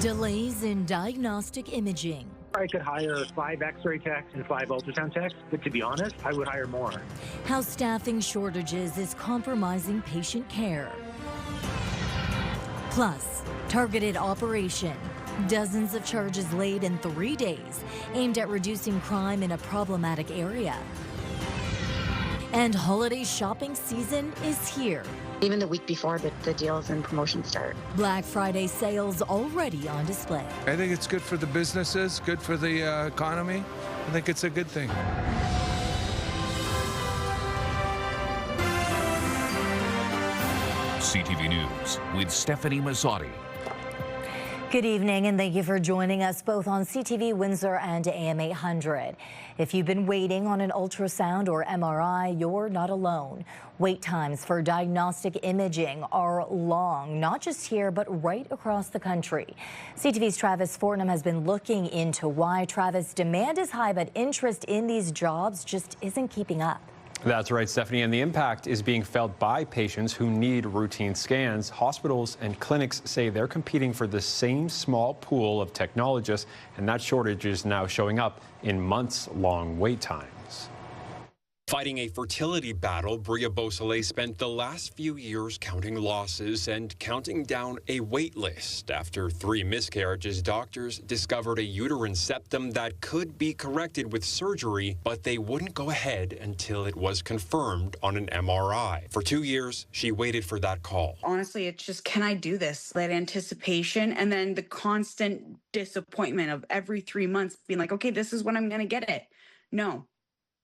Delays in diagnostic imaging. I could hire 5 x-ray techs and 5 ultrasound techs, but to be honest, I would hire more. How staffing shortages is compromising patient care. Plus, targeted operation. Dozens of charges laid in 3 days, aimed at reducing crime in a problematic area. And holiday shopping season is here. Even the week before the deals and promotions start. Black Friday sales already on display. I think it's good for the businesses, good for the economy. I think it's a good thing. CTV News with Stefanie Masotti. Good evening, and thank you for joining us both on CTV Windsor and AM 800. If you've been waiting on an ultrasound or MRI, you're not alone. Wait times for diagnostic imaging are long, not just here, but right across the country. CTV's Travis Fortnum has been looking into why. Travis, demand is high, but interest in these jobs just isn't keeping up. That's right, Stephanie, and the impact is being felt by patients who need routine scans. Hospitals and clinics say they're competing for the same small pool of technologists, and that shortage is now showing up in months-long wait times. Fighting a fertility battle, Bria Beausoleil spent the last few years counting losses and counting down a wait list. After 3 miscarriages, doctors discovered a uterine septum that could be corrected with surgery, but they wouldn't go ahead until it was confirmed on an MRI. For 2 years, she waited for that call. Honestly, it's just, can I do this? That anticipation and then the constant disappointment of every 3 months being like, okay, this is when I'm going to get it.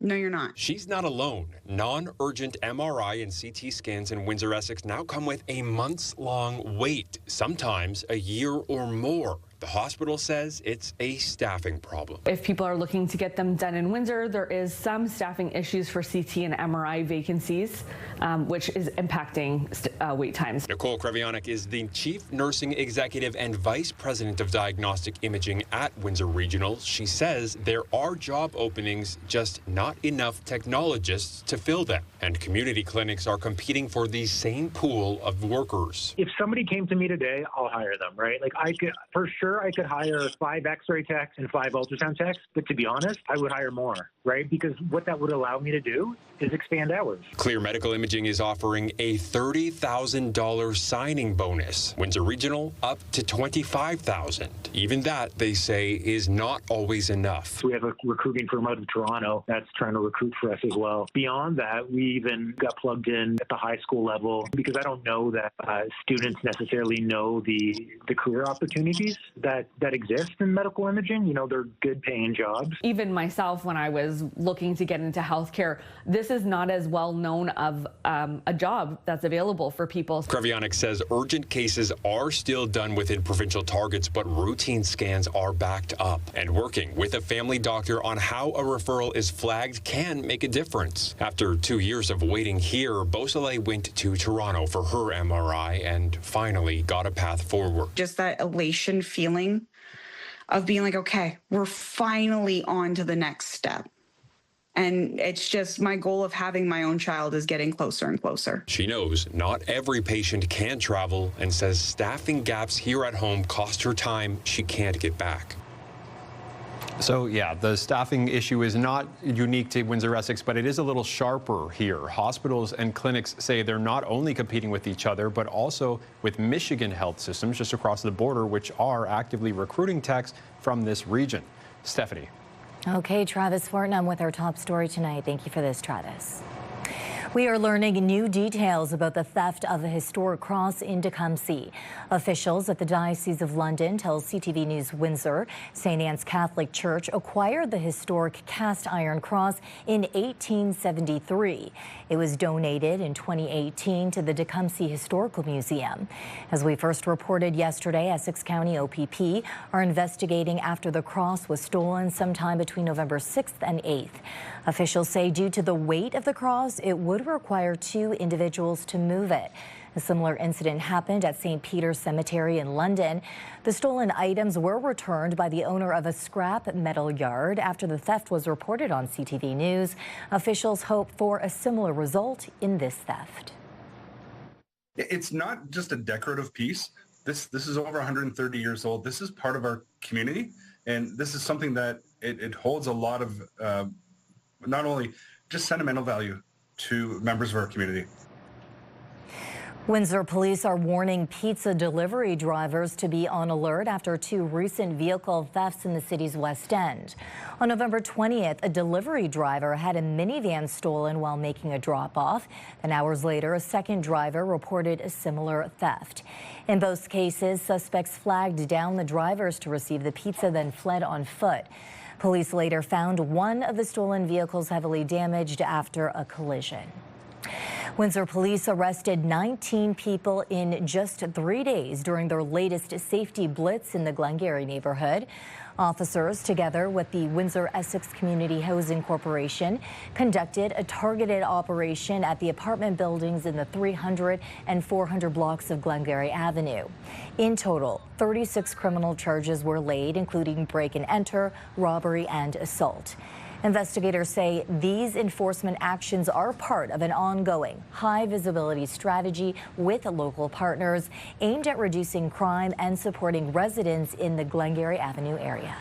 No, you're not. She's not alone. Non-urgent MRI and CT scans in Windsor, Essex now come with a months-long wait, sometimes a year or more. The hospital says it's a staffing problem. If people are looking to get them done in Windsor, there is some staffing issues for CT and MRI vacancies, which is impacting wait times. Nicole Krevionic is the Chief Nursing Executive and Vice President of Diagnostic Imaging at Windsor Regional. She says there are job openings, just not enough technologists to fill them. And community clinics are competing for the same pool of workers. If somebody came to me today, I'll hire them, right? Like I could, for sure, I could hire 5 x-ray techs and 5 ultrasound techs, but to be honest, I would hire more, right? Because what that would allow me to do is expand hours. Clear Medical Imaging is offering a $30,000 signing bonus. Windsor Regional up to $25,000. Even that, they say, is not always enough. So we have a recruiting firm out of Toronto that's trying to recruit for us as well. Beyond that, we even got plugged in at the high school level because I don't know that students necessarily know the career opportunities that exist in medical imaging. You know, they're good paying jobs. Even myself, when I was looking to get into healthcare, this is not as well known of a job that's available for people. Krevionic says urgent cases are still done within provincial targets, but routine scans are backed up. And working with a family doctor on how a referral is flagged can make a difference. After 2 years of waiting here, Beausoleil went to Toronto for her MRI and finally got a path forward. Just that elation feeling of being like, okay, we're finally on to the next step. And it's just my goal of having my own child is getting closer and closer. She knows not every patient can travel and says staffing gaps here at home cost her time she can't get back. So, yeah, the staffing issue is not unique to Windsor, Essex, but it is a little sharper here. Hospitals and clinics say they're not only competing with each other, but also with Michigan health systems just across the border, which are actively recruiting techs from this region. Stephanie. Okay, Travis Fortnum with our top story tonight. Thank you for this, Travis. We are learning new details about the theft of a historic cross in Tecumseh. Officials at the Diocese of London tell CTV News Windsor St. Anne's Catholic Church acquired the historic cast iron cross in 1873. It was donated in 2018 to the Tecumseh Historical Museum. As we first reported yesterday, Essex County OPP are investigating after the cross was stolen sometime between November 6th and 8th. Officials say due to the weight of the cross, it would require 2 individuals to move it. A similar incident happened at St. Peter's Cemetery in London. The stolen items were returned by the owner of a scrap metal yard after the theft was reported on CTV News. Officials hope for a similar result in this theft. It's not just a decorative piece. This is over 130 years old. This is part of our community, and this is something that it holds a lot of not only just sentimental value to members of our community. Windsor police are warning pizza delivery drivers to be on alert after 2 recent vehicle thefts in the city's West End. On November 20th, a delivery driver had a minivan stolen while making a drop-off. Then hours later, a second driver reported a similar theft. In both cases, suspects flagged down the drivers to receive the pizza, then fled on foot. Police later found one of the stolen vehicles heavily damaged after a collision. Windsor police arrested 19 people in just 3 days during their latest safety blitz in the Glengarry neighborhood. Officers, together with the Windsor Essex Community Housing Corporation, conducted a targeted operation at the apartment buildings in the 300 and 400 blocks of Glengarry Avenue. In total, 36 criminal charges were laid, including break and enter, robbery, and assault. Investigators say these enforcement actions are part of an ongoing high-visibility strategy with local partners aimed at reducing crime and supporting residents in the Glengarry Avenue area.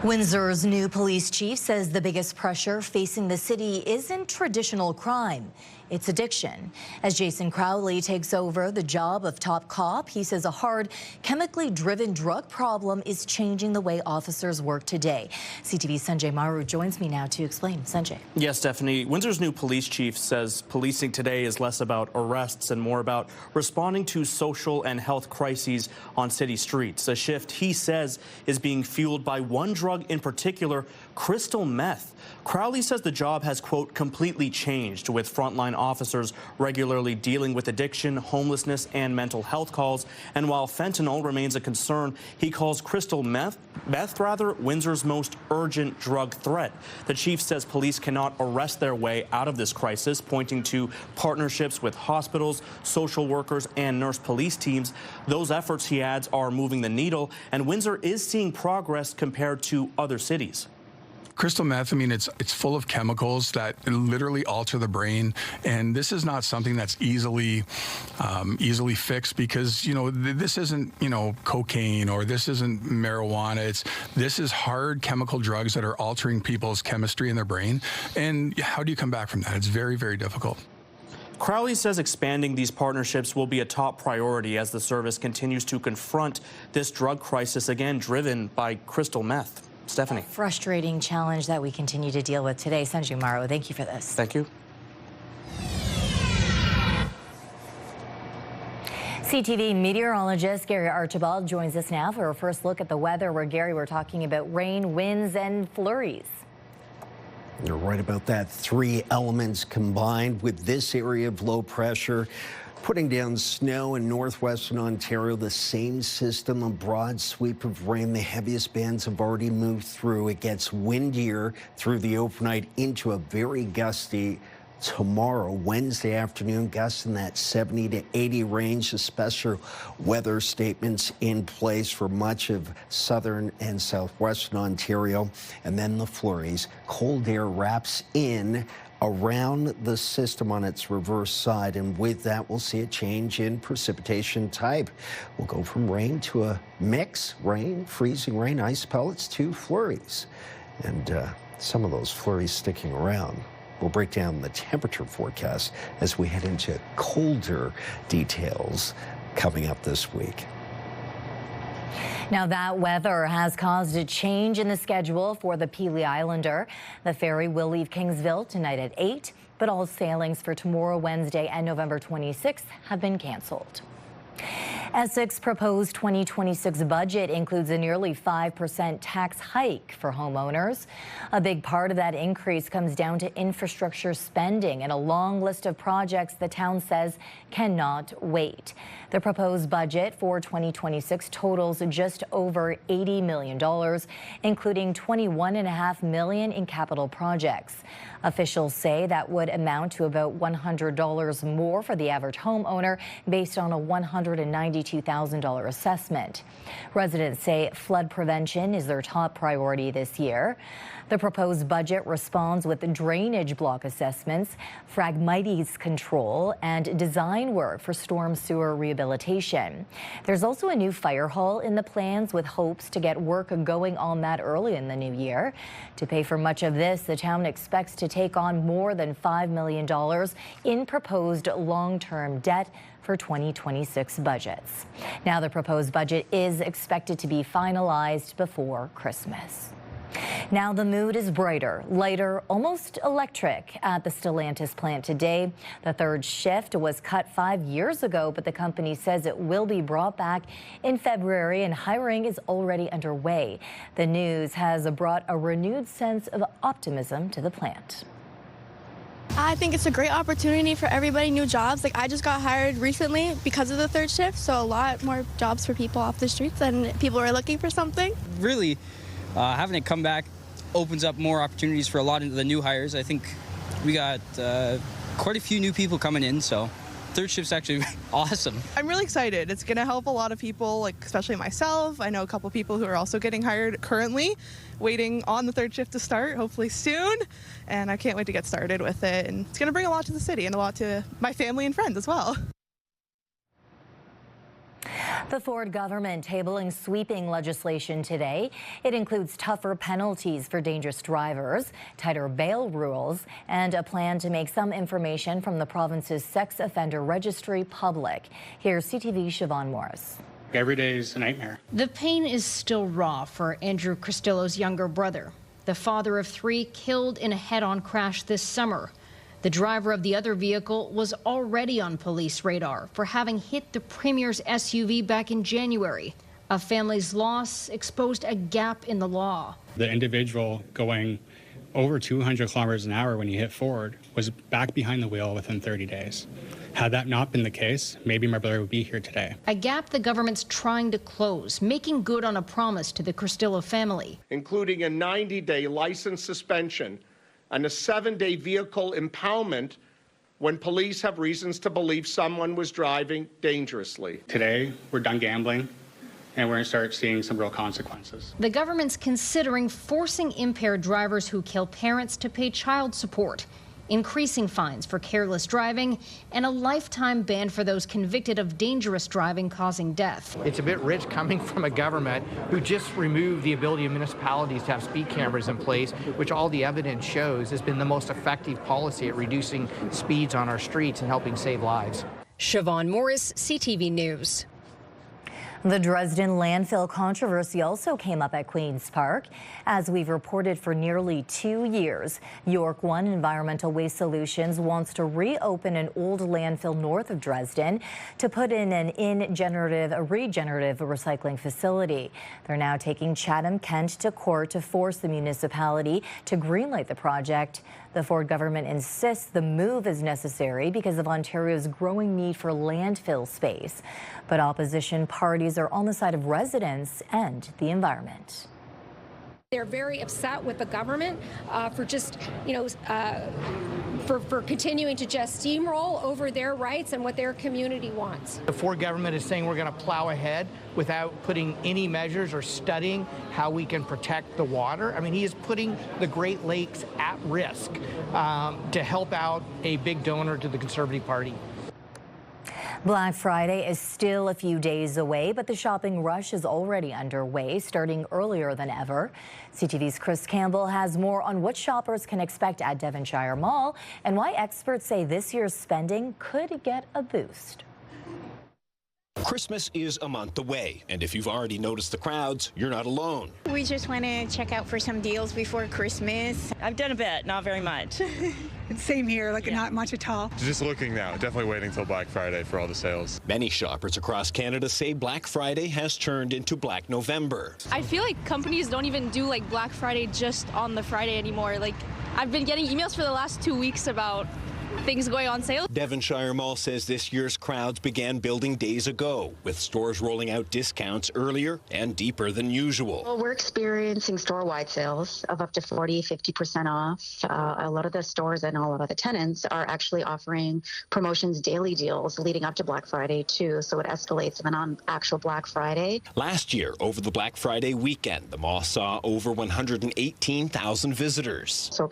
Windsor's new police chief says the biggest pressure facing the city isn't traditional crime. It's addiction. As Jason Crowley takes over the job of top cop, he says a hard, chemically driven drug problem is changing the way officers work today. CTV's Sanjay Maru joins me now to explain. Sanjay. Yes, Stephanie. Windsor's new police chief says policing today is less about arrests and more about responding to social and health crises on city streets. A shift he says is being fueled by one drug in particular, crystal meth. Crowley says the job has, quote, completely changed, with frontline officers regularly dealing with addiction, homelessness, and mental health calls. And while fentanyl remains a concern, he calls crystal meth Windsor's most urgent drug threat. The chief says police cannot arrest their way out of this crisis, pointing to partnerships with hospitals, social workers, and nurse police teams. Those efforts, he adds, are moving the needle, and Windsor is seeing progress compared to other cities. Crystal meth, I mean, it's full of chemicals that literally alter the brain, and this is not something that's easily fixed because, you know, this isn't, you know, cocaine or this isn't marijuana. This is hard chemical drugs that are altering people's chemistry in their brain, and how do you come back from that? It's very, very difficult. Crowley says expanding these partnerships will be a top priority as the service continues to confront this drug crisis, again driven by crystal meth. Stefanie. Frustrating challenge that we continue to deal with today. Sanjay Maru, thank you for this. Thank you. CTV meteorologist Gary Archibald joins us now for a first look at the weather, where, Gary, we're talking about rain, winds, and flurries. You're right about that. 3 elements combined with this area of low pressure putting down snow in northwestern Ontario. The same system, a broad sweep of rain. The heaviest bands have already moved through. It gets windier through the overnight into a very gusty tomorrow, Wednesday afternoon, gusts in that 70 to 80 range. The special weather statements in place for much of southern and southwestern Ontario. And then the flurries. Cold air wraps in around the system on its reverse side, and with that we'll see a change in precipitation type. We'll go from rain to a mix, rain, freezing rain, ice pellets, to flurries, and some of those flurries sticking around. We'll break down the temperature forecast as we head into colder details coming up this week. Now, that weather has caused a change in the schedule for the Pelee Islander. The ferry will leave Kingsville tonight at 8, but all sailings for tomorrow, Wednesday, and November 26th have been canceled. Essex's proposed 2026 budget includes a nearly 5% tax hike for homeowners. A big part of that increase comes down to infrastructure spending and a long list of projects the town says cannot wait. The proposed budget for 2026 totals just over $80 million, including $21.5 million in capital projects. Officials say that would amount to about $100 more for the average homeowner based on a $192,000 assessment. Residents say flood prevention is their top priority this year. The proposed budget responds with drainage block assessments, Phragmites control, and design work for storm sewer rehabilitation. There's also a new fire hall in the plans with hopes to get work going on that early in the new year. To pay for much of this, the town expects to take on more than $5 million in proposed long-term debt for 2026 budgets. Now, the proposed budget is expected to be finalized before Christmas. Now the mood is brighter, lighter, almost electric at the Stellantis plant today. The third shift was cut 5 years ago, but the company says it will be brought back in February and hiring is already underway. The news has brought a renewed sense of optimism to the plant. I think it's a great opportunity for everybody, new jobs. Like, I just got hired recently because of the third shift, so a lot more jobs for people off the streets and people are looking for something. Really, having it come back opens up more opportunities for a lot of the new hires. I think we got quite a few new people coming in, so third shift's actually awesome. I'm really excited. It's going to help a lot of people, like especially myself. I know a couple people who are also getting hired currently, waiting on the third shift to start, hopefully soon. And I can't wait to get started with it. And it's going to bring a lot to the city and a lot to my family and friends as well. The Ford government tabling sweeping legislation today. It includes tougher penalties for dangerous drivers, tighter bail rules, and a plan to make some information from the province's sex offender registry public. Here's CTV's Siobhan Morris. Every day is a nightmare. The pain is still raw for Andrew Cristillo's younger brother, the father of 3 killed in a head-on crash this summer. The driver of the other vehicle was already on police radar for having hit the Premier's SUV back in January. A family's loss exposed a gap in the law. The individual going over 200 kilometers an hour when he hit Ford was back behind the wheel within 30 days. Had that not been the case, maybe my brother would be here today. A gap the government's trying to close, making good on a promise to the Cristillo family. Including a 90-day license suspension and a 7-day vehicle impoundment when police have reasons to believe someone was driving dangerously. Today, we're done gambling, and we're going to start seeing some real consequences. The government's considering forcing impaired drivers who kill parents to pay child support, increasing fines for careless driving, and a lifetime ban for those convicted of dangerous driving causing death. It's a bit rich coming from a government who just removed the ability of municipalities to have speed cameras in place, which all the evidence shows has been the most effective policy at reducing speeds on our streets and helping save lives. Siobhan Morris, CTV News. The Dresden landfill controversy also came up at Queen's Park. As we've reported for nearly 2 years, York One Environmental Waste Solutions wants to reopen an old landfill north of Dresden to put in a regenerative recycling facility. They're now taking Chatham-Kent to court to force the municipality to greenlight the project. The Ford government insists the move is necessary because of Ontario's growing need for landfill space. But opposition parties are on the side of residents and the environment. They're very upset with the government for just, for continuing to just steamroll over their rights and what their community wants. The Ford government is saying we're going to plow ahead without putting any measures or studying how we can protect the water. I mean, he is putting the Great Lakes at risk to help out a big donor to the Conservative Party. Black Friday is still a few days away, but the shopping rush is already underway, starting earlier than ever. CTV's Chris Campbell has more on what shoppers can expect at Devonshire Mall and why experts say this year's spending could get a boost. Christmas is a month away, and if you've already noticed the crowds, you're not alone. We just want to check out for some deals before Christmas. I've done a bit, not very much. Same here, not much at all. Just looking now, definitely waiting till Black Friday for all the sales. Many shoppers across Canada say Black Friday has turned into Black November. I feel like companies don't even do like Black Friday just on the Friday anymore. Like, I've been getting emails for the last 2 weeks about things going on sale. Devonshire Mall says this year's crowds began building days ago, with stores rolling out discounts earlier and deeper than usual. Well, we're experiencing store-wide sales of up to 40-50% off. A lot of the stores and a lot of the tenants are actually offering promotions, daily deals leading up to Black Friday too, so it escalates even on actual Black Friday. Last year, over the Black Friday weekend, the mall saw over 118,000 visitors. So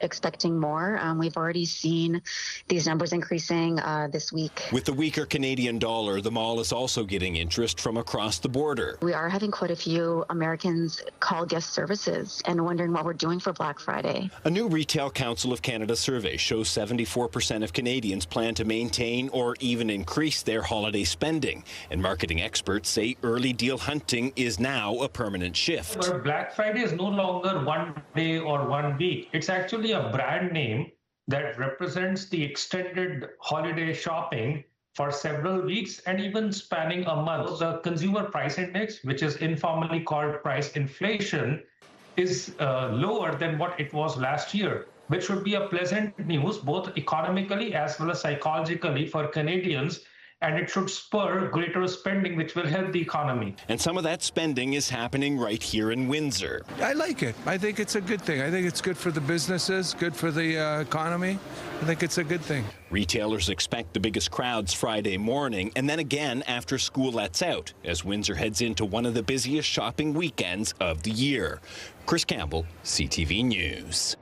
expecting more. We've already seen these numbers increasing this week. With the weaker Canadian dollar, the mall is also getting interest from across the border. We are having quite a few Americans call guest services and wondering what we're doing for Black Friday. A new Retail Council of Canada survey shows 74% of Canadians plan to maintain or even increase their holiday spending. And marketing experts say early deal hunting is now a permanent shift. But Black Friday is no longer one day or 1 week. It's actually a brand name that represents the extended holiday shopping for several weeks and even spanning a month. The consumer price index, which is informally called price inflation, is lower than what it was last year, which would be a pleasant news both economically as well as psychologically for Canadians. And it should spur greater spending, which will help the economy. And some of that spending is happening right here in Windsor. I like it. I think it's a good thing. I think it's good for the businesses, good for the economy. I think it's a good thing. Retailers expect the biggest crowds Friday morning and then again after school lets out as Windsor heads into one of the busiest shopping weekends of the year. Chris Campbell, CTV News.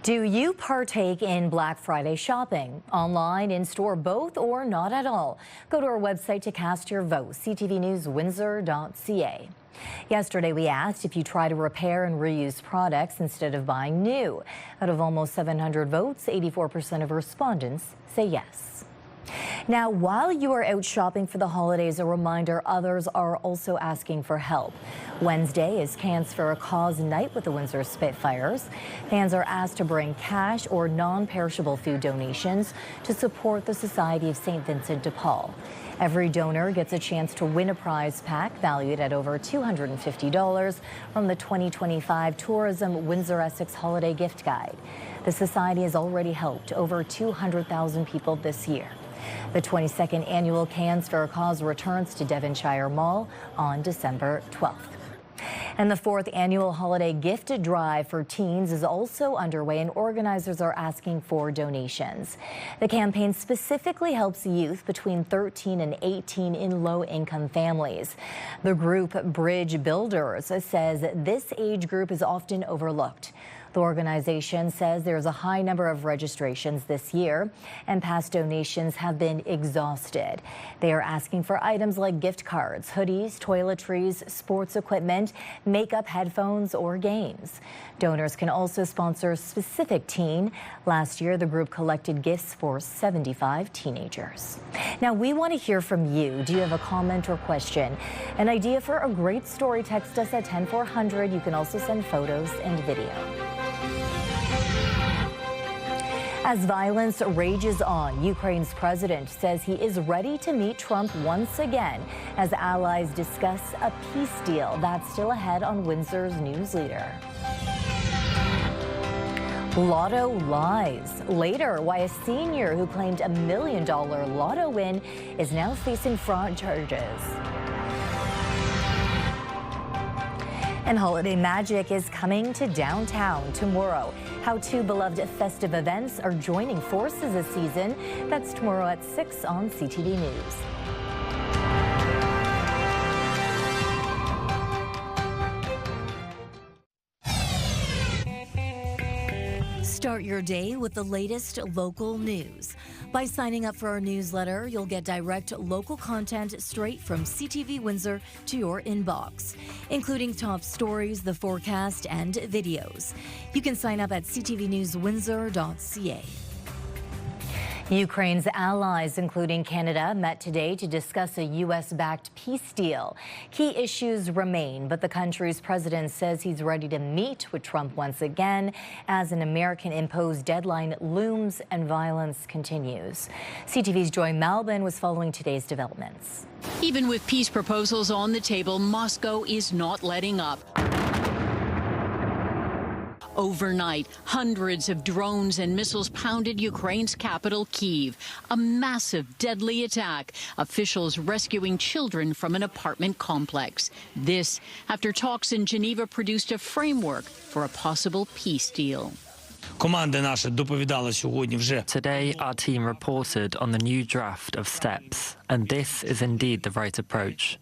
Do you partake in Black Friday shopping? Online, in-store, both, or not at all? Go to our website to cast your vote, ctvnewswindsor.ca. Yesterday, we asked if you try to repair and reuse products instead of buying new. Out of almost 700 votes, 84% of respondents say yes. Now, while you are out shopping for the holidays, a reminder others are also asking for help. Wednesday is Cans for a Cause night with the Windsor Spitfires. Fans are asked to bring cash or non-perishable food donations to support the Society of St. Vincent de Paul. Every donor gets a chance to win a prize pack valued at over $250 from the 2025 Tourism Windsor Essex Holiday Gift Guide. The Society has already helped over 200,000 people this year. The 22nd annual Cans for a Cause returns to Devonshire Mall on December 12th. And the 4th annual holiday gift drive for teens is also underway, and organizers are asking for donations. The campaign specifically helps youth between 13 and 18 in low-income families. The group Bridge Builders says this age group is often overlooked. The organization says there's a high number of registrations this year, and past donations have been exhausted. They are asking for items like gift cards, hoodies, toiletries, sports equipment, makeup, headphones, or games. Donors can also sponsor a specific teen. Last year, the group collected gifts for 75 teenagers. Now, we want to hear from you. Do you have a comment or question? An idea for a great story? Text us at 10400. You can also send photos and video. As violence rages on, Ukraine's president says he is ready to meet Trump once again as allies discuss a peace deal. That's still ahead on Windsor's News Leader. Lotto lies. Later, why a senior who claimed $1 million lotto win is now facing fraud charges. And holiday magic is coming to downtown tomorrow. How two beloved festive events are joining forces this season. That's tomorrow at 6 on CTV News. Start your day with the latest local news. By signing up for our newsletter, you'll get direct local content straight from CTV Windsor to your inbox, including top stories, the forecast, and videos. You can sign up at ctvnewswindsor.ca. Ukraine's allies, including Canada, met today to discuss a U.S.-backed peace deal. Key issues remain, but the country's president says he's ready to meet with Trump once again as an American-imposed deadline looms and violence continues. CTV's Joy Malbin was following today's developments. Even with peace proposals on the table, Moscow is not letting up. Overnight, hundreds of drones and missiles pounded Ukraine's capital, Kyiv. A massive, deadly attack. Officials rescuing children from an apartment complex. This after talks in Geneva produced a framework for a possible peace deal. Today, our team reported on the new draft of steps, and this is indeed the right approach.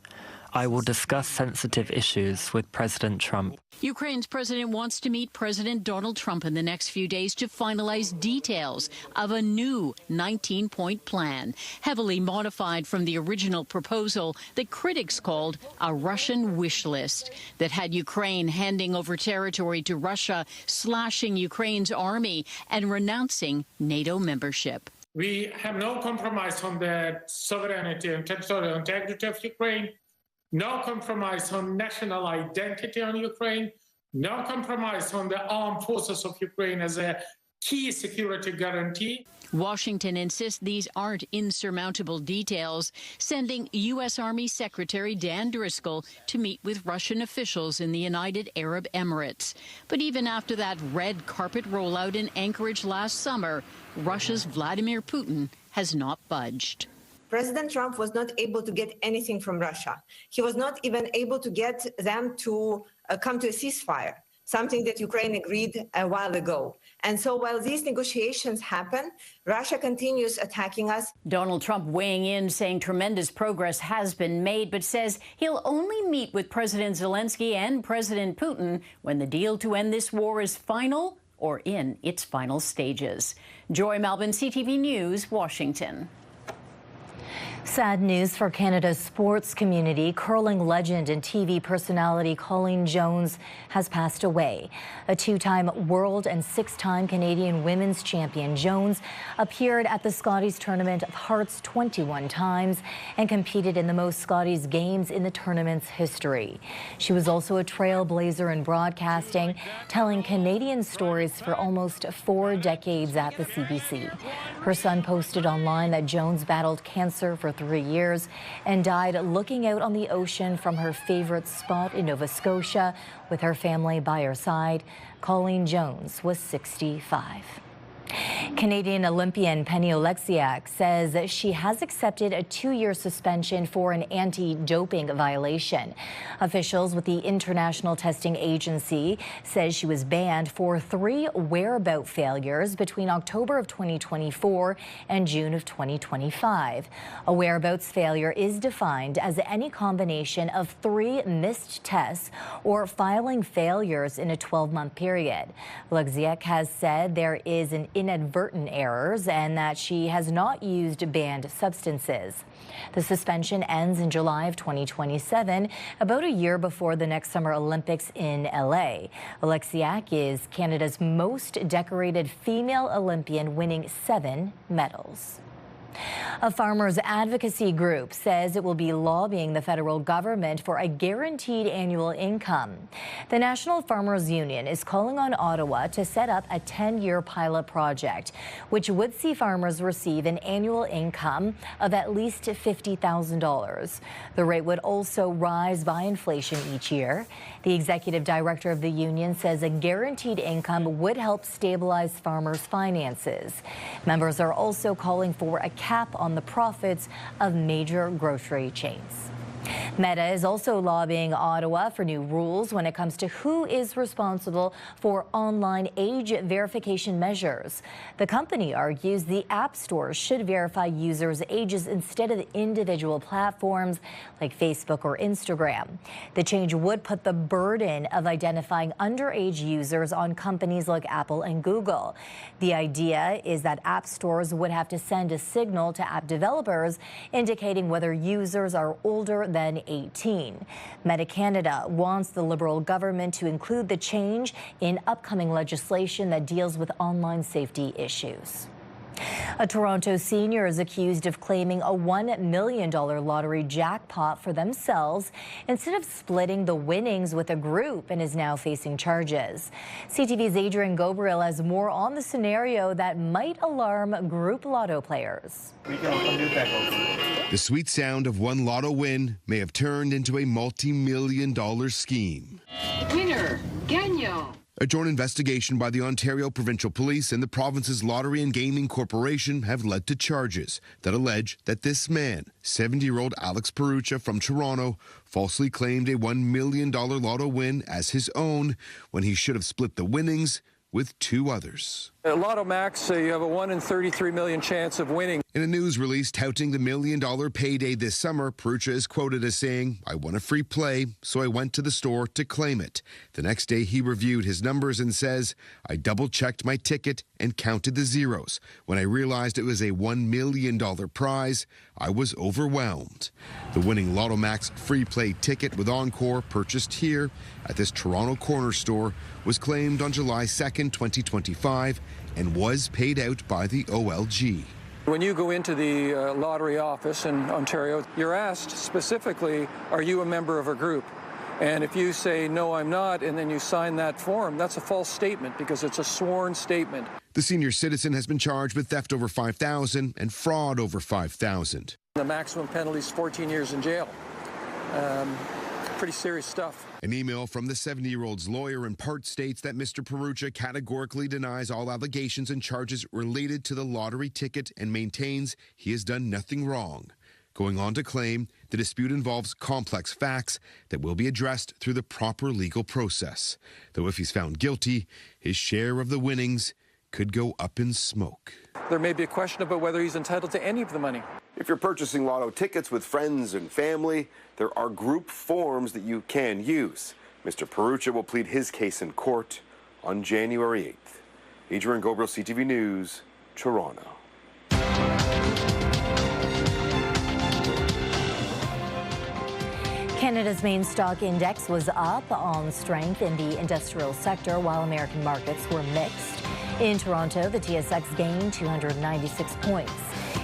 I will discuss sensitive issues with President Trump. Ukraine's president wants to meet President Donald Trump in the next few days to finalize details of a new 19-point plan, heavily modified from the original proposal that critics called a Russian wish list that had Ukraine handing over territory to Russia, slashing Ukraine's army, and renouncing NATO membership. We have no compromise on the sovereignty and territorial integrity of Ukraine. No compromise on national identity on Ukraine. No compromise on the armed forces of Ukraine as a key security guarantee. Washington insists these aren't insurmountable details, sending U.S. Army Secretary Dan Driscoll to meet with Russian officials in the United Arab Emirates. But even after that red carpet rollout in Anchorage last summer, Russia's Vladimir Putin has not budged. President Trump was not able to get anything from Russia. He was not even able to get them to come to a ceasefire, something that Ukraine agreed a while ago. And so while these negotiations happen, Russia continues attacking us. Donald Trump weighing in, saying tremendous progress has been made, but says he'll only meet with President Zelensky and President Putin when the deal to end this war is final or in its final stages. Joy Melvin, CTV News, Washington. Sad news for Canada's sports community. Curling legend and TV personality Colleen Jones has passed away. A two-time world and six-time Canadian women's champion, Jones appeared at the Scotties Tournament of Hearts 21 times and competed in the most Scotties games in the tournament's history. She was also a trailblazer in broadcasting, telling Canadian stories for almost 4 decades at the CBC. Her son posted online that Jones battled cancer for 3 years and died looking out on the ocean from her favorite spot in Nova Scotia with her family by her side. Colleen Jones was 65. Canadian Olympian Penny Oleksiak says that she has accepted a 2-year suspension for an anti-doping violation. Officials with the International Testing Agency says she was banned for 3 whereabout failures between October of 2024 and June of 2025. A whereabouts failure is defined as any combination of 3 missed tests or filing failures in a 12-month period. Oleksiak has said there is an inadvertent errors and that she has not used banned substances. The suspension ends in July of 2027, about a year before the next Summer Olympics in LA. Oleksiak is Canada's most decorated female Olympian, winning 7 medals. A farmers' advocacy group says it will be lobbying the federal government for a guaranteed annual income. The National Farmers Union is calling on Ottawa to set up a 10-year pilot project, which would see farmers receive an annual income of at least $50,000. The rate would also rise by inflation each year. The executive director of the union says a guaranteed income would help stabilize farmers' finances. Members are also calling for a cap on the profits of major grocery chains. Meta is also lobbying Ottawa for new rules when it comes to who is responsible for online age verification measures. The company argues the app stores should verify users' ages instead of individual platforms like Facebook or Instagram. The change would put the burden of identifying underage users on companies like Apple and Google. The idea is that app stores would have to send a signal to app developers indicating whether users are older than 18. Meta Canada wants the Liberal government to include the change in upcoming legislation that deals with online safety issues. A Toronto senior is accused of claiming a $1 million lottery jackpot for themselves instead of splitting the winnings with a group and is now facing charges. CTV's Adrian Gobriel has more on the scenario that might alarm group lotto players. The sweet sound of one lotto win may have turned into a multi-million-dollar scheme. Winner, Gagnon. A joint investigation by the Ontario Provincial Police and the province's Lottery and Gaming Corporation have led to charges that allege that this man, 70-year-old Alex Perucha from Toronto, falsely claimed a $1 million lotto win as his own when he should have split the winnings with two others. At Lotto Max, you have a 1 in 33 million chance of winning. In a news release touting the $1 million payday this summer, Perucha is quoted as saying, "I won a free play, so I went to the store to claim it." The next day he reviewed his numbers and says, "I double-checked my ticket and counted the zeros. When I realized it was a $1 million prize, I was overwhelmed." The winning Lotto Max free play ticket with Encore, purchased here at this Toronto corner store, was claimed on July 2nd, 2025, and was paid out by the OLG. When you go into the lottery office in Ontario, you're asked specifically, are you a member of a group? And if you say, no, I'm not, and then you sign that form, that's a false statement because it's a sworn statement. The senior citizen has been charged with theft over $5,000 and fraud over $5,000. The maximum penalty is 14 years in jail. Pretty serious stuff. An email from the 70-year-old's lawyer in part states that Mr. Perucha categorically denies all allegations and charges related to the lottery ticket and maintains he has done nothing wrong, going on to claim the dispute involves complex facts that will be addressed through the proper legal process. Though if he's found guilty, his share of the winnings could go up in smoke. There may be a question about whether he's entitled to any of the money. If you're purchasing lotto tickets with friends and family, there are group forms that you can use. Mr. Perucha will plead his case in court on January 8th. Adrian Gobrel, CTV News, Toronto. Canada's main stock index was up on strength in the industrial sector, while American markets were mixed. In Toronto, the TSX gained 296 points.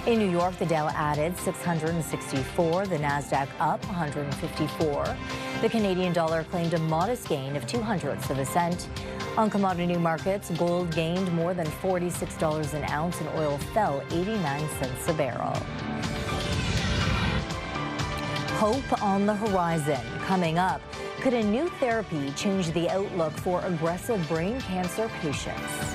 In New York, the Dow added 664, the Nasdaq up 154. The Canadian dollar claimed a modest gain of 0.02 of a cent. On commodity markets, gold gained more than $46 an ounce and oil fell 89 cents a barrel. Hope on the horizon. Coming up, could a new therapy change the outlook for aggressive brain cancer patients?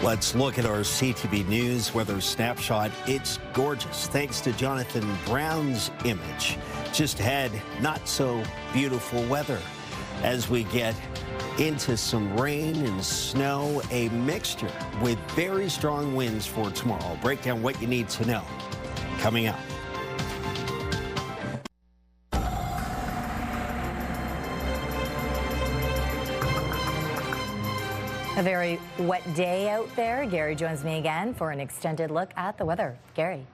Let's look at our CTV News weather snapshot. It's gorgeous, thanks to Jonathan Brown's image. Just ahead, not so beautiful weather as we get into some rain and snow, a mixture with very strong winds for tomorrow. I'll break down what you need to know coming up. A very wet day out there. Gary joins me again for an extended look at the weather. Gary.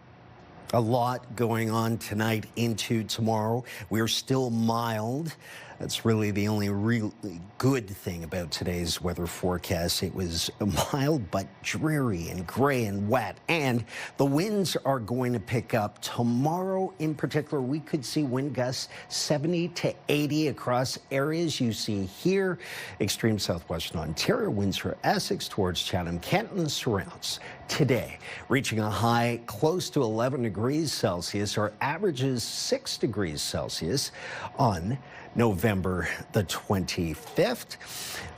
A lot going on tonight into tomorrow. We're still mild. That's really the only really good thing about today's weather forecast. It was mild but dreary and gray and wet, and the winds are going to pick up. Tomorrow in particular, we could see wind gusts 70 to 80 across areas you see here. Extreme southwestern Ontario, Windsor, Essex, towards Chatham, Kent and surrounds. Today, reaching a high close to 11 degrees Celsius. Our average is 6 degrees Celsius on November the 25th.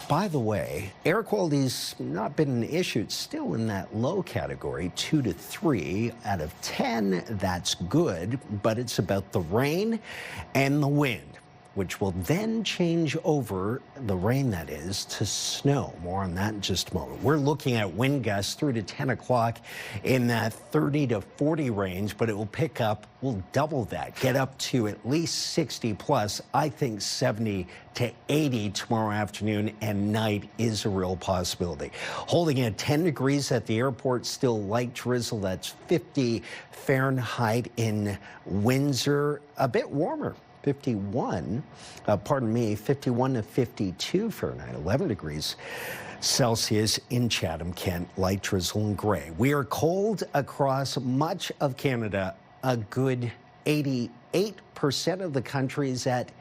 By the way, air quality's not been an issue. It's still in that low category, 2 to 3 out of 10. That's good, but it's about the rain and the wind, which will then change over, the rain that is, to snow. More on that in just a moment. We're looking at wind gusts through to 10 o'clock in that 30 to 40 range, but it will pick up, we'll double that, get up to at least 60 plus. I think 70 to 80 tomorrow afternoon and night is a real possibility. Holding at 10 degrees at the airport, still light drizzle. That's 50 Fahrenheit in Windsor, a bit warmer. 51 to 52 Fahrenheit, 11 degrees Celsius in Chatham, Kent, light drizzle and gray. We are cold across much of Canada. A good 88% of the country is at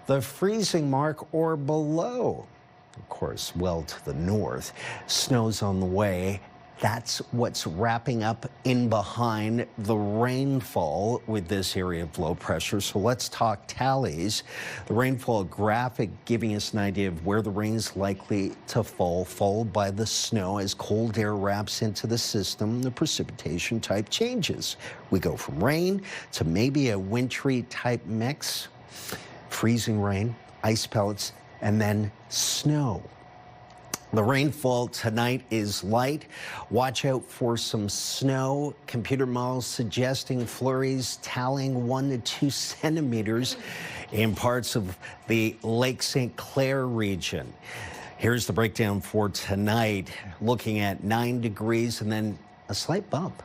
the freezing mark or below. Of course, well to the north. Snow's on the way. That's what's wrapping up in behind the rainfall with this area of low pressure. So let's talk tallies. The rainfall graphic giving us an idea of where the rain's likely to fall, followed by the snow. As cold air wraps into the system, the precipitation type changes. We go from rain to maybe a wintry type mix, freezing rain, ice pellets, and then snow. The rainfall tonight is light. Watch out for some snow. Computer models suggesting flurries tallying 1 to 2 centimeters in parts of the Lake St. Clair region. Here's the breakdown for tonight. Looking at 9 degrees and then a slight bump,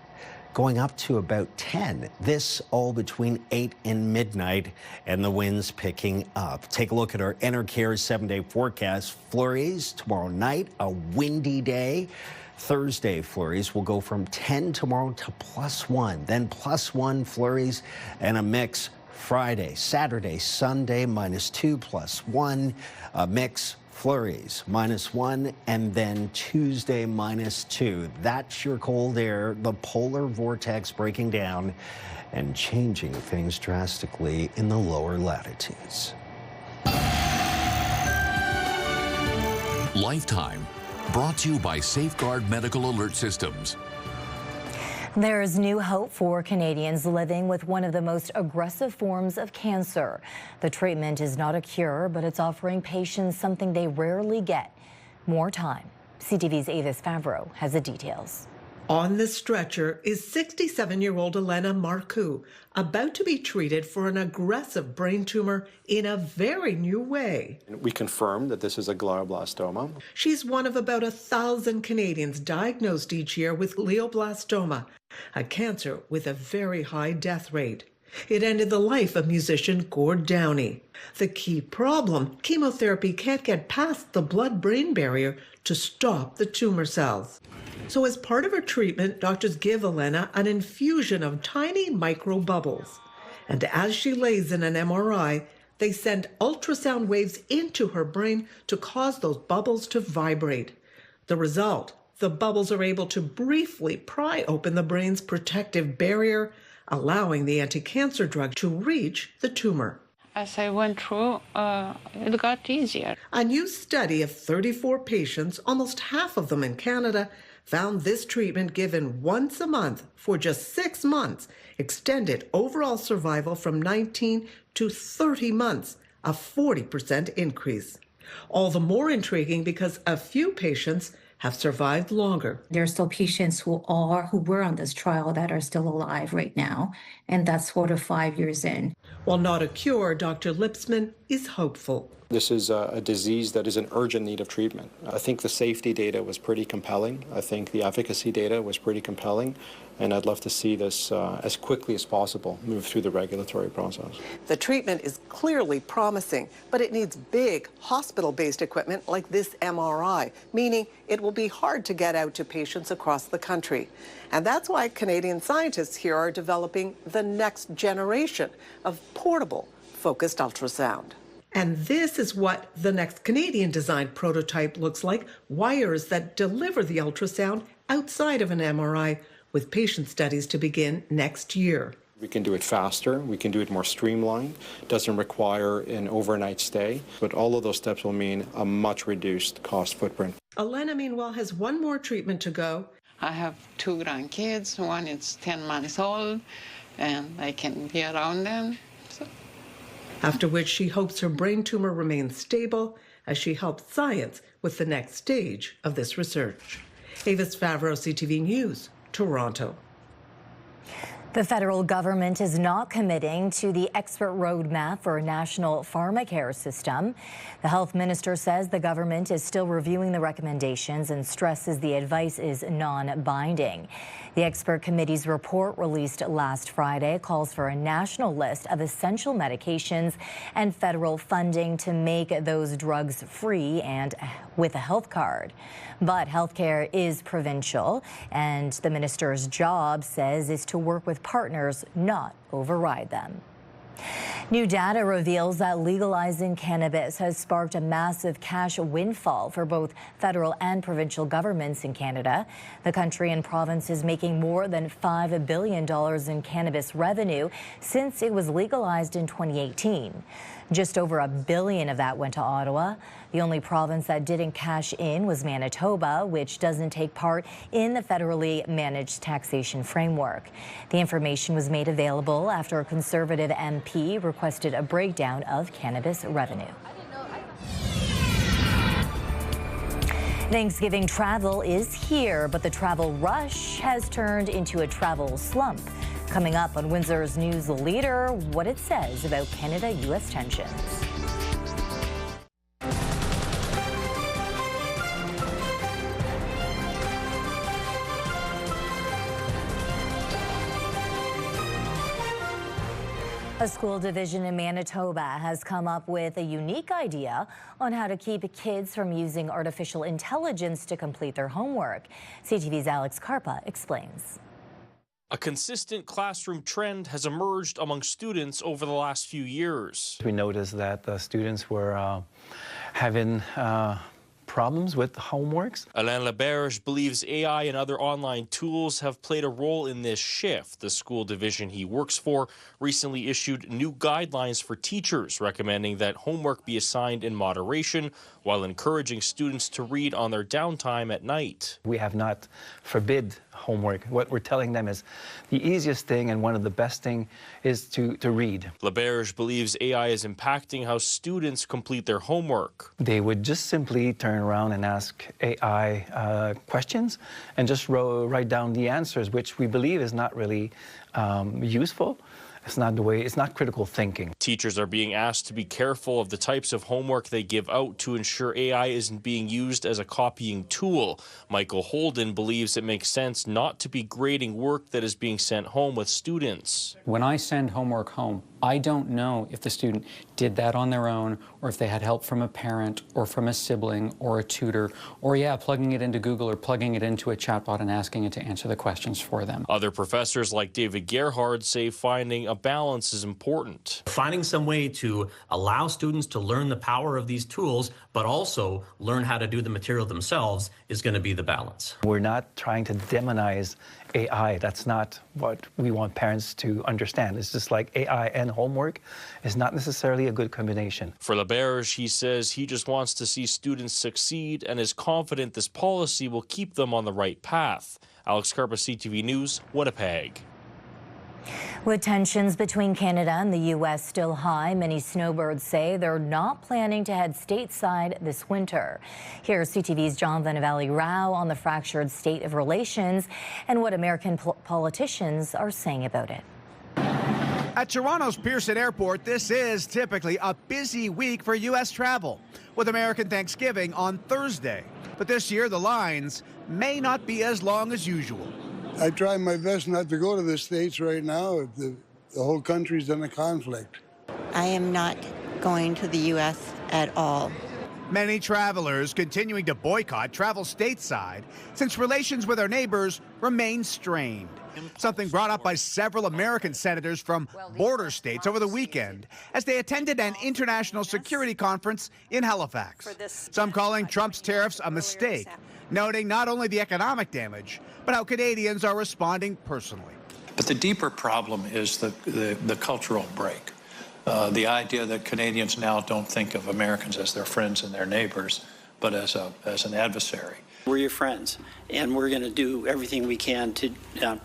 going up to about 10. This all between 8 and midnight, and the winds picking up. Take a look at our Enercare 7-day forecast. Flurries tomorrow night, a windy day. Thursday flurries will go from 10 tomorrow to +1, then +1 flurries and a mix Friday. Saturday, Sunday, -2, +1, a mix. Flurries, -1, and then Tuesday, -2. That's your cold air, the polar vortex breaking down and changing things drastically in the lower latitudes. Lifetime, brought to you by Safeguard Medical Alert Systems. There is new hope for Canadians living with one of the most aggressive forms of cancer. The treatment is not a cure, but it's offering patients something they rarely get: more time. CTV's Avis Favreau has the details. On the stretcher is 67-year-old Elena Marcoux, about to be treated for an aggressive brain tumor in a very new way. We confirmed that this is a glioblastoma. She's one of about 1,000 Canadians diagnosed each year with glioblastoma, a cancer with a very high death rate. It ended the life of musician Gord Downey. The key problem: chemotherapy can't get past the blood-brain barrier to stop the tumor cells. So as part of her treatment, doctors give Elena an infusion of tiny micro bubbles. And as she lays in an MRI, they send ultrasound waves into her brain to cause those bubbles to vibrate. The result: the bubbles are able to briefly pry open the brain's protective barrier, allowing the anti-cancer drug to reach the tumor. As I went through, it got easier. A new study of 34 patients, almost half of them in Canada, found this treatment given once a month for just 6 months extended overall survival from 19 to 30 months, a 40% increase. All the more intriguing because a few patients have survived longer. There are still patients who were on this trial that are still alive right now, and that's 4 to 5 years in. While not a cure, Dr. Lipsman is hopeful. This is a disease that is in urgent need of treatment. I think the safety data was pretty compelling. I think the efficacy data was pretty compelling. And I'd love to see this as quickly as possible move through the regulatory process. The treatment is clearly promising, but it needs big hospital-based equipment like this MRI, meaning it will be hard to get out to patients across the country. And that's why Canadian scientists here are developing the next generation of portable focused ultrasound. And this is what the next Canadian-designed prototype looks like: wires that deliver the ultrasound outside of an MRI, with patient studies to begin next year. We can do it faster, we can do it more streamlined, doesn't require an overnight stay, but all of those steps will mean a much reduced cost footprint. Elena, meanwhile, has one more treatment to go. I have 2 grandkids. One is 10 months old, and I can be around them. After which she hopes her brain tumor remains stable as she helps science with the next stage of this research. Avis Favreau, CTV News, Toronto. The federal government is not committing to the expert roadmap for a national pharmacare system. The health minister says the government is still reviewing the recommendations and stresses the advice is non-binding. The expert committee's report released last Friday calls for a national list of essential medications and federal funding to make those drugs free and with a health card. But healthcare is provincial, and the minister's job says is to work with partners, not override them. New data reveals that legalizing cannabis has sparked a massive cash windfall for both federal and provincial governments in Canada. The country and province is making more than $5 billion in cannabis revenue since it was legalized in 2018. Just over $1 billion of that went to Ottawa. The only province that didn't cash in was Manitoba, which doesn't take part in the federally managed taxation framework. The information was made available after a Conservative MP requested a breakdown of cannabis revenue. Thanksgiving travel is here, but the travel rush has turned into a travel slump. Coming up on Windsor's News Leader, what it says about Canada-U.S. tensions. A school division in Manitoba has come up with a unique idea on how to keep kids from using artificial intelligence to complete their homework. CTV's Alex Karpa explains. A consistent classroom trend has emerged among students over the last few years. We noticed that the students were having problems with homeworks. Alain Laberge believes AI and other online tools have played a role in this shift. The school division he works for recently issued new guidelines for teachers recommending that homework be assigned in moderation while encouraging students to read on their downtime at night. We have not forbid homework. What we're telling them is the easiest thing and one of the best thing is to read. Laberge believes AI is impacting how students complete their homework. They would just simply turn around and ask AI questions and just write down the answers, which we believe is not really useful. It's not the way, it's not critical thinking. Teachers are being asked to be careful of the types of homework they give out to ensure AI isn't being used as a copying tool. Michael Holden believes it makes sense not to be grading work that is being sent home with students. When I send homework home, I don't know if the student did that on their own or if they had help from a parent or from a sibling or a tutor or, plugging it into Google or plugging it into a chatbot and asking it to answer the questions for them. Other professors like David Gerhard say finding a balance is important. Finding some way to allow students to learn the power of these tools, but also learn how to do the material themselves is going to be the balance. We're not trying to demonize AI. That's not what we want parents to understand. It's just like AI and homework is not necessarily a good combination. For Laberge, he says he just wants to see students succeed and is confident this policy will keep them on the right path. Alex Karpa, CTV News, Winnipeg. With tensions between Canada and the U.S. still high, many snowbirds say they're not planning to head stateside this winter. Here's CTV's John Valley-Rao on the fractured state of relations and what American politicians are saying about it. At Toronto's Pearson Airport, this is typically a busy week for U.S. travel, with American Thanksgiving on Thursday. But this year, the lines may not be as long as usual. I try my best not to go to the States right now. The whole country's in a conflict. I am not going to the U.S. at all. Many travelers continuing to boycott travel stateside since relations with our neighbors remain strained. Something brought up by several American senators from border states over the weekend as they attended an international security conference in Halifax. Some calling Trump's tariffs a mistake, noting not only the economic damage, but how Canadians are responding personally. But the deeper problem is the cultural break. The idea that Canadians now don't think of Americans as their friends and their neighbors, but as an adversary. We're your friends, and we're going to do everything we can to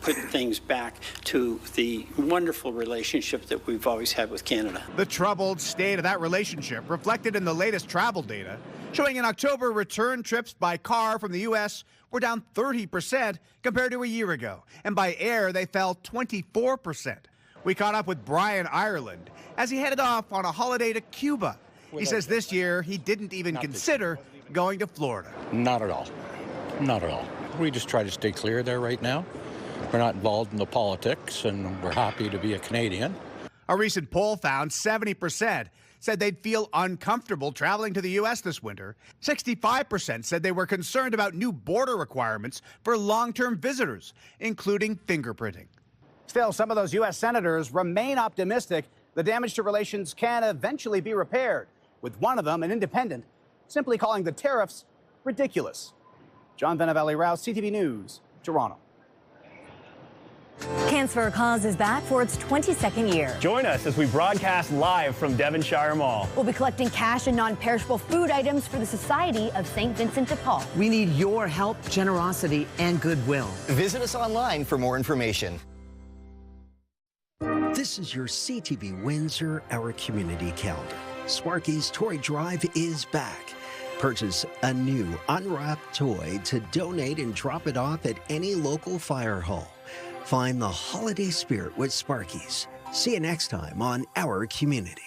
put things back to the wonderful relationship that we've always had with Canada. The troubled state of that relationship reflected in the latest travel data, showing in October return trips by car from the U.S. were down 30% compared to a year ago, and by air they fell 24%. We caught up with Brian Ireland as he headed off on a holiday to Cuba. He says this year he didn't even consider going to Florida. Not at all. Not at all. We just try to stay clear there right now. We're not involved in the politics, and we're happy to be a Canadian. A recent poll found 70% said they'd feel uncomfortable traveling to the U.S. this winter. 65% said they were concerned about new border requirements for long-term visitors, including fingerprinting. Still, some of those U.S. senators remain optimistic the damage to relations can eventually be repaired, with one of them, an independent, simply calling the tariffs ridiculous. John Benavelli-Rouse, CTV News, Toronto. Cancer for a Cause is back for its 22nd year. Join us as we broadcast live from Devonshire Mall. We'll be collecting cash and non-perishable food items for the Society of St. Vincent de Paul. We need your help, generosity, and goodwill. Visit us online for more information. This is your CTV Windsor, our community calendar. Sparky's Toy Drive is back. Purchase a new unwrapped toy to donate and drop it off at any local fire hall. Find the holiday spirit with Sparky's. See you next time on Our Community.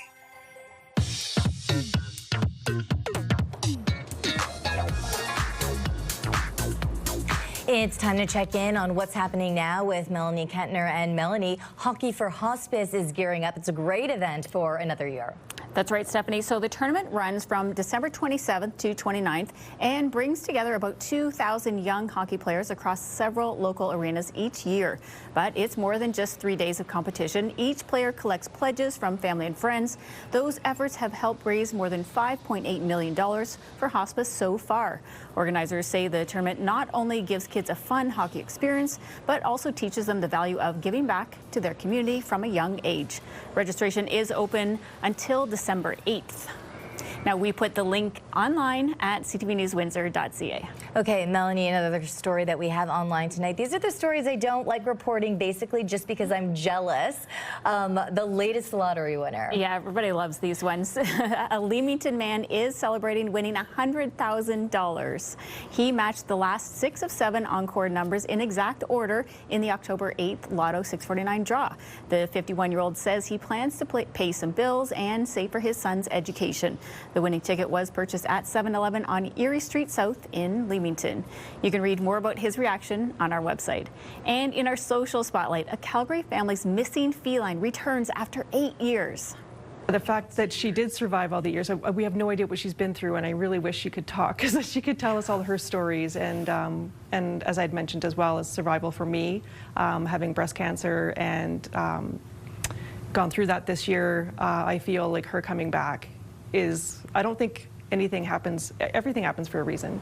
It's time to check in on what's happening now with Melanie Kentner. And Melanie, Hockey for Hospice is gearing up. It's a great event for another year. That's right, Stephanie. So the tournament runs from December 27th to 29th and brings together about 2,000 young hockey players across several local arenas each year. But it's more than just 3 days of competition. Each player collects pledges from family and friends. Those efforts have helped raise more than $5.8 million for hospice so far. Organizers say the tournament not only gives kids a fun hockey experience, but also teaches them the value of giving back to their community from a young age. Registration is open until December 8th. Now, we put the link online at ctvnewswindsor.ca. Okay, Melanie, another story that we have online tonight. These are the stories I don't like reporting, basically just because I'm jealous. The latest lottery winner. Yeah, everybody loves these ones. A Leamington man is celebrating winning $100,000. He matched the last 6 of 7 Encore numbers in exact order in the October 8th Lotto 649 draw. The 51-year-old says he plans to pay some bills and save for his son's education. The winning ticket was purchased at 7-Eleven on Erie Street South in Leamington. You can read more about his reaction on our website. And in our social spotlight, a Calgary family's missing feline returns after 8 years. The fact that she did survive all the years, we have no idea what she's been through, and I really wish she could talk, because she could tell us all her stories. And as I'd mentioned as well, as survival for me, having breast cancer and gone through that this year, I feel like her coming back is, I don't think everything happens for a reason.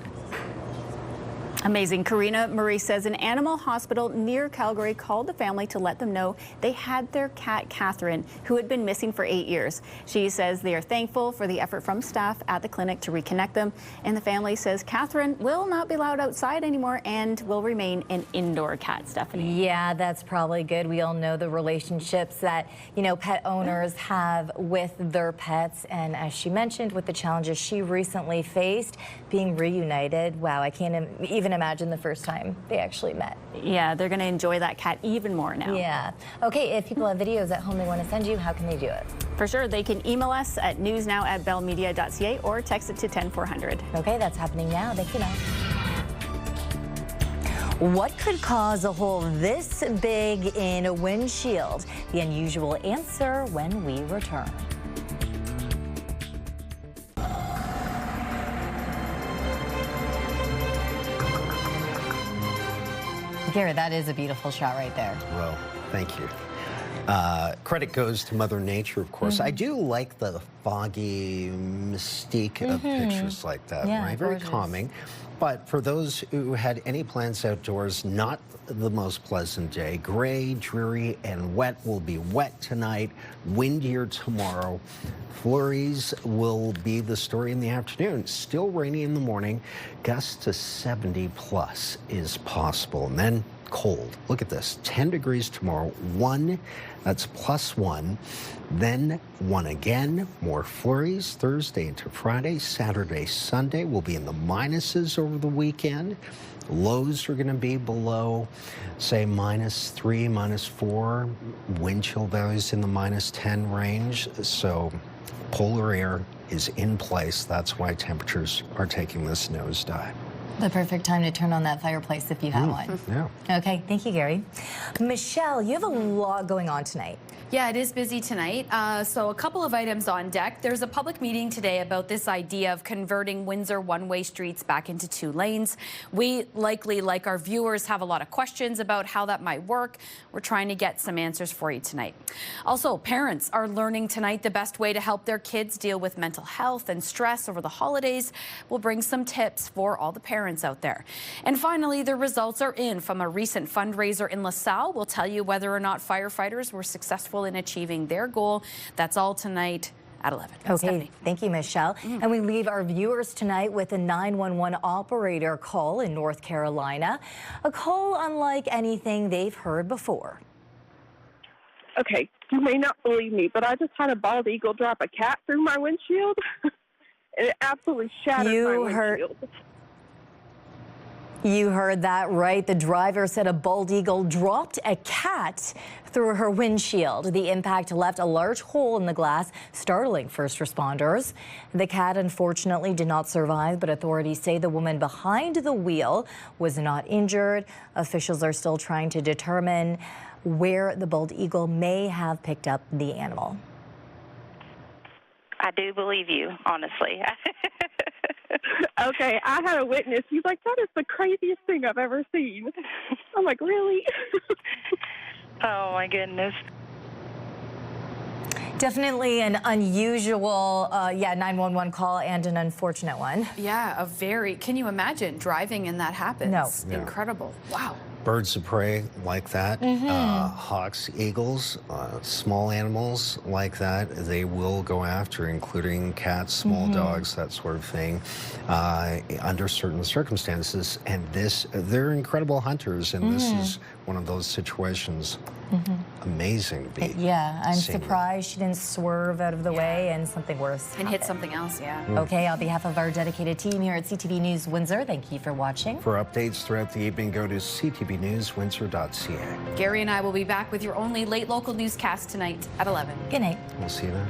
Amazing. Karina Marie says an animal hospital near Calgary called the family to let them know they had their cat, Catherine, who had been missing for 8 years. She says they are thankful for the effort from staff at the clinic to reconnect them. And the family says Catherine will not be allowed outside anymore and will remain an indoor cat, Stephanie. Yeah, that's probably good. We all know the relationships that, pet owners have with their pets. And as she mentioned, with the challenges she recently faced, being reunited, wow, I can't even imagine the first time they actually met. Yeah, they're going to enjoy that cat even more now. Yeah. Okay, if people have videos at home they want to send you, how can they do it? For sure, they can email us at newsnow@bellmedia.ca or text it to 10400. Okay, that's happening now. Thank you, Mel. What could cause a hole this big in a windshield? The unusual answer when we return. Gary, that is a beautiful shot right there. Well, thank you. Credit goes to Mother Nature, of course. I do like the foggy mystique of pictures like that, right? Very calming. But for those who had any plans outdoors, not the most pleasant day. Gray, dreary, and wet. Will be wet tonight, windier tomorrow. Flurries will be the story in the afternoon. Still rainy in the morning. Gusts to 70 plus is possible. And then cold. Look at this. 10 degrees tomorrow. 1, that's +1. Then 1 again. More flurries Thursday into Friday. Saturday, Sunday will be in the minuses over the weekend. Lows are going to be below, say, -3, -4. Wind chill values in the -10 range. So polar air is in place. That's why temperatures are taking this nosedive. The perfect time to turn on that fireplace if you have one. Yeah. Okay, thank you, Gary. Michelle, you have a lot going on tonight. Yeah, it is busy tonight. So a couple of items on deck. There's a public meeting today about this idea of converting Windsor one-way streets back into 2 lanes. We likely, like our viewers, have a lot of questions about how that might work. We're trying to get some answers for you tonight. Also, parents are learning tonight the best way to help their kids deal with mental health and stress over the holidays. We'll bring some tips for all the parents out there. And finally, the results are in from a recent fundraiser in LaSalle. We'll tell you whether or not firefighters were successful in achieving their goal. That's all tonight at 11. Okay, Stefanie. thank you, Michelle. And we leave our viewers tonight with a 911 operator call in North Carolina. A call unlike anything they've heard before. Okay, you may not believe me, but I just had a bald eagle drop a cat through my windshield. And it absolutely shattered my windshield. You heard that right. The driver said a bald eagle dropped a cat through her windshield. The impact left a large hole in the glass, startling first responders. The cat unfortunately did not survive, but authorities say the woman behind the wheel was not injured. Officials are still trying to determine where the bald eagle may have picked up the animal. I do believe you, honestly. Okay, I had a witness. He's like, that is the craziest thing I've ever seen. I'm like, really? Oh, my goodness. Definitely an unusual 911 call and an unfortunate one. Yeah, can you imagine driving and that happens? No. Yeah. Incredible. Wow. Birds of prey like that, hawks, eagles, small animals like that, they will go after, including cats, small dogs, that sort of thing, under certain circumstances. And they're incredible hunters, and this is one of those situations. Amazing to be. Yeah, I'm seeing surprised she didn't swerve out of the way and something worse And hit something else, Okay, on behalf of our dedicated team here at CTV News Windsor, thank you for watching. For updates throughout the evening, go to ctvnewswindsor.ca. Gary and I will be back with your only late local newscast tonight at 11. Good night. We'll see you then.